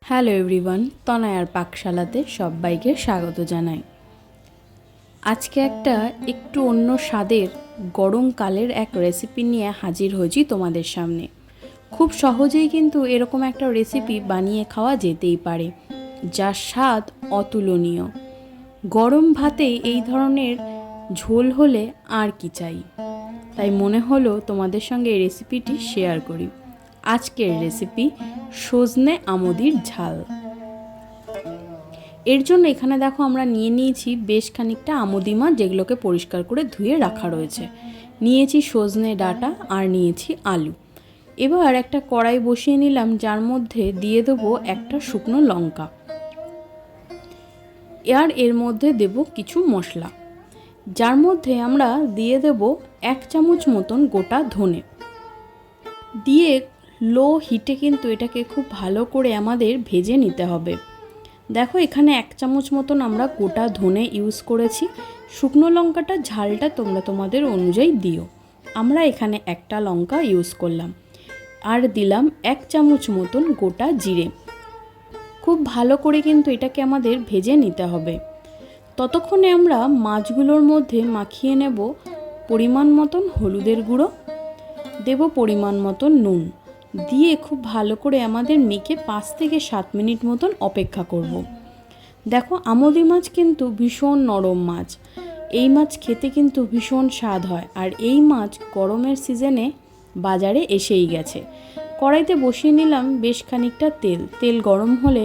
Hello everyone, তনয়ার পাকশালাতে সবাইকে স্বাগত জানাই। আজকে একটু অন্য স্বাদের গরমকালের এক রেসিপি নিয়ে হাজির হয়েছি তোমাদের সামনে। খুব সহজেই কিন্তু এরকম একটা রেসিপি বানিয়ে খাওয়া যেতেই পারে, যার স্বাদ অতুলনীয়। গরম ভাতে এই ধরনের ঝোল হলে আর কি চাই, তাই মনে হলো তোমাদের সঙ্গে এই রেসিপিটি শেয়ার করি। আজকের রেসিপি সজনে আমুদির ঝাল। এর জন্য এখানে দেখো আমরা নিয়ে নিয়েছি বেশ খানিকটা আমুদি মাছ, যেগুলোকে পরিষ্কার করে ধুয়ে রাখা রয়েছে। নিয়েছি সজনে ডাঁটা আর নিয়েছি আলু। এবার একটা কড়াই বসিয়ে নিলাম, যার মধ্যে দিয়ে দেবো একটা শুকনো লঙ্কা। আর এর মধ্যে দেব কিছু মশলা, যার মধ্যে আমরা দিয়ে দেব 1 চামচ মতন গোটা ধনে। দিয়ে লো হিটে কিন্তু এটাকে খুব ভালো করে আমাদের ভেজে নিতে হবে। দেখো এখানে 1 চামচ মতন আমরা গোটা ধনে ইউজ করেছি। শুকনো লঙ্কাটা ঝালটা তোমরা তোমাদের অনুযায়ী দিও। আমরা এখানে একটা লঙ্কা ইউজ করলাম। আর দিলাম 1 চামচ মতন গোটা জিরে। খুব ভালো করে কিন্তু এটাকে আমাদের ভেজে নিতে হবে। ততক্ষণে আমরা মাছগুলোর মধ্যে মাখিয়ে নেব পরিমাণ মতন হলুদের গুঁড়ো, দেব পরিমাণ মতন নুন, দিয়ে খুব ভালো করে আমাদের মেখে 5 থেকে 7 মিনিট মতন অপেক্ষা করব। দেখো আমুদি মাছ কিন্তু ভীষণ নরম মাছ। এই মাছ খেতে কিন্তু ভীষণ স্বাদ হয়। আর এই মাছ গরমের সিজনে বাজারে এসেই গেছে। কড়াইতে বসিয়ে নিলাম বেশ খানিকটা তেল গরম হলে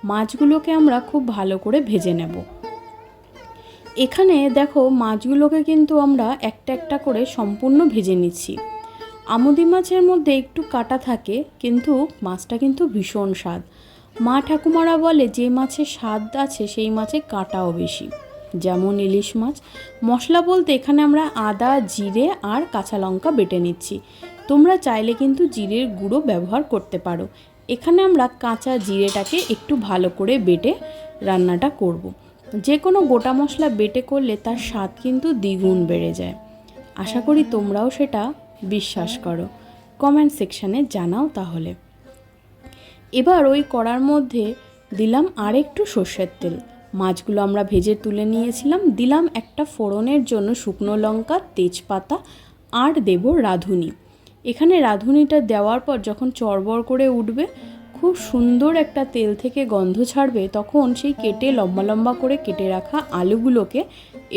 মাছগুলোকে আমরা খুব ভালো করে ভেজে নেব। এখানে দেখো মাছগুলোকে কিন্তু আমরা একটা একটা করে সম্পূর্ণ ভেজে নিচ্ছি। আমুদি মাছের মধ্যে একটু কাঁটা থাকে, কিন্তু মাছটা কিন্তু ভীষণ স্বাদ। মা ঠাকুমারা বলে যে মাছের স্বাদ আছে সেই মাছে কাঁটাও বেশি, যেমন ইলিশ মাছ। মশলা বলতে এখানে আমরা আদা, জিরে আর কাঁচা লঙ্কা বেটে নিচ্ছি। তোমরা চাইলে কিন্তু জিরের গুঁড়ো ব্যবহার করতে পারো। এখানে আমরা কাঁচা জিরেটাকে একটু ভালো করে বেটে রান্নাটা করব। যে কোনো গোটা মশলা বেটে করলে তার স্বাদ কিন্তু দ্বিগুণ বেড়ে যায়। আশা করি তোমরাও সেটা বিশ্বাস করো। কমেন্ট সেকশানে জানাও তাহলে। এবার ওই কড়ার মধ্যে দিলাম আর একটু সর্ষের তেল। মাছগুলো আমরা ভেজে তুলে নিয়েছিলাম। দিলাম একটা ফোড়নের জন্য শুকনো লঙ্কা, তেজপাতা আর দেব রাঁধুনি। এখানে রাঁধুনিটা দেওয়ার পর যখন চড়বড় করে উঠবে, খুব সুন্দর একটা তেল থেকে গন্ধ ছাড়বে, তখন সেই লম্বা লম্বা করে কেটে রাখা আলুগুলোকে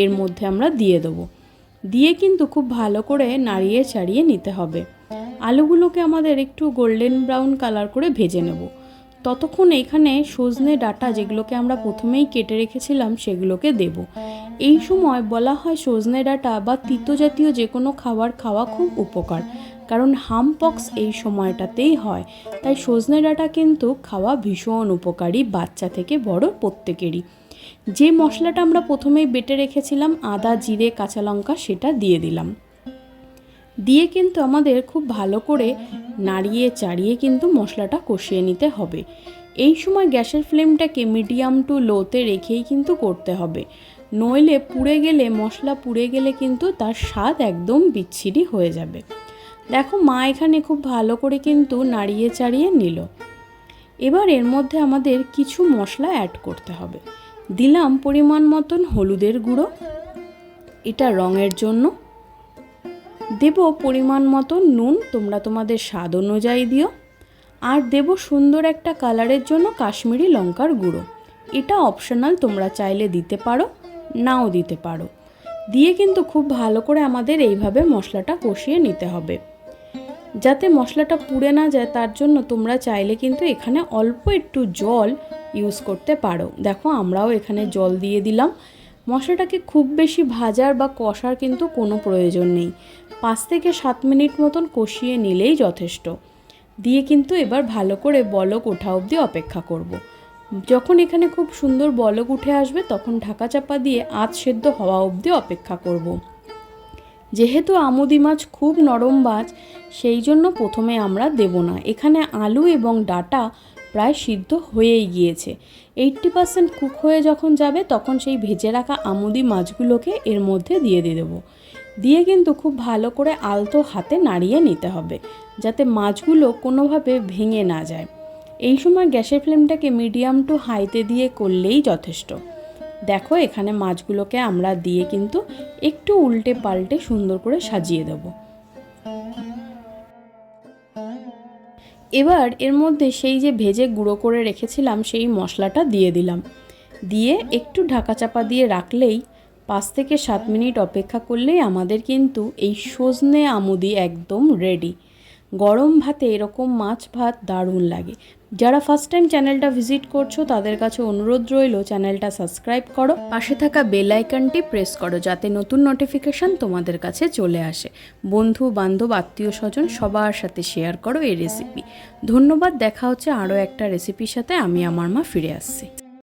এর মধ্যে আমরা দিয়ে দেবো। দিয়ে কিন্তু খুব ভালো করে নাড়িয়ে চাড়িয়ে নিতে হবে। আলুগুলোকে আমাদের একটু গোল্ডেন ব্রাউন কালার করে ভেজে নেব। ততক্ষণ এখানে সজনে ডাঁটা, যেগুলোকে আমরা প্রথমেই কেটে রেখেছিলাম, সেগুলোকে দেব। এই সময় বলা হয় সজনে ডাঁটা বা তিতো জাতীয় যে কোনো খাবার খাওয়া খুব উপকার, কারণ হামপক্স এই সময়টাতেই হয়। তাই সজনে ডাঁটা কিন্তু খাওয়া ভীষণ উপকারী, বাচ্চা থেকে বড় প্রত্যেকেরই। যে মশলাটা আমরা প্রথমেই বেটে রেখেছিলাম, আদা, জিরে, কাঁচা লঙ্কা, সেটা দিয়ে দিলাম। দিয়ে কিন্তু আমাদের খুব ভালো করে নাড়িয়ে চাড়িয়ে কিন্তু মশলাটা কষিয়ে নিতে হবে। এই সময় গ্যাসের ফ্লেমটাকে মিডিয়াম টু লোতে রেখেই কিন্তু করতে হবে, নইলে মশলা পুড়ে গেলে কিন্তু তার স্বাদ একদম বিচ্ছিরি হয়ে যাবে। দেখো মা এখানে খুব ভালো করে কিন্তু নাড়িয়ে চাড়িয়ে নিল। এবার এর মধ্যে আমাদের কিছু মশলা অ্যাড করতে হবে। দিলাম পরিমাণ মতন হলুদের গুঁড়ো, এটা রঙের জন্য। দেব পরিমাণ মতো নুন, তোমরা তোমাদের স্বাদ অনুযায়ী দিও। আর দেব সুন্দর একটা কালারের জন্য কাশ্মীরি লঙ্কার গুঁড়ো। এটা অপশনাল, তোমরা চাইলে দিতে পারো, নাও দিতে পারো। দিয়ে কিন্তু খুব ভালো করে আমাদের এইভাবে মশলাটা কষিয়ে নিতে হবে। যাতে মশলাটা পুড়ে না যায়, তার জন্য তোমরা চাইলে কিন্তু এখানে অল্প একটু জল ইউজ করতে পারো। দেখো আমরাও এখানে জল দিয়ে দিলাম। মশলাটাকে খুব বেশি ভাজার বা কষার কিন্তু কোনো প্রয়োজন নেই। 5 থেকে 7 মিনিট মতন কষিয়ে নিলেই যথেষ্ট। দিয়ে কিন্তু এবার ভালো করে বলক ওঠা অবধি অপেক্ষা করব। যখন এখানে খুব সুন্দর বলক উঠে আসবে, তখন ঢাকা চাপা দিয়ে আধ সেদ্ধ হওয়া অবধি অপেক্ষা করব। যেহেতু আমুদি মাছ খুব নরম মাছ, সেই জন্য প্রথমে আমরা দেব না। এখানে আলু এবং ডাঁটা প্রায় সিদ্ধ হয়েই গিয়েছে। 80% কুক হয়ে যখন যাবে, তখন সেই ভেজে রাখা আমুদি মাছগুলোকে এর মধ্যে দিয়ে দেবো। দিয়ে কিন্তু খুব ভালো করে আলতো হাতে নাড়িয়ে নিতে হবে, যাতে মাছগুলো কোনোভাবে ভেঙে না যায়। এই সময় গ্যাসের ফ্লেমটাকে মিডিয়াম টু হাইতে দিয়ে করলেই যথেষ্ট। দেখো এখানে মাছগুলোকে আমরা দিয়ে কিন্তু একটু উল্টে পাল্টে সুন্দর করে সাজিয়ে দেব। এবার এর মধ্যে সেই যে ভেজে গুঁড়ো করে রেখেছিলাম সেই মশলাটা দিয়ে দিলাম, দিয়ে একটু ঢাকা চাপা দিয়ে রাখলেই 5 থেকে 7 মিনিট অপেক্ষা করলেই আমাদের কিন্তু এই সজনে আমুদি একদম রেডি। গরম ভাতে এরকম মাছ ভাত দারুণ লাগে। যারা ফার্স্ট টাইম চ্যানেলটা ভিজিট করছো তাদের কাছে অনুরোধ রইল চ্যানেলটা সাবস্ক্রাইব করো, পাশে থাকা বেল আইকনটি প্রেস করো যাতে নতুন নোটিফিকেশান তোমাদের কাছে চলে আসে। বন্ধু বান্ধব আত্মীয় স্বজন সবার সাথে শেয়ার করো এই রেসিপি। ধন্যবাদ, দেখা হচ্ছে আরও একটা রেসিপির সাথে। আমি আমার মা ফিরে আসছি।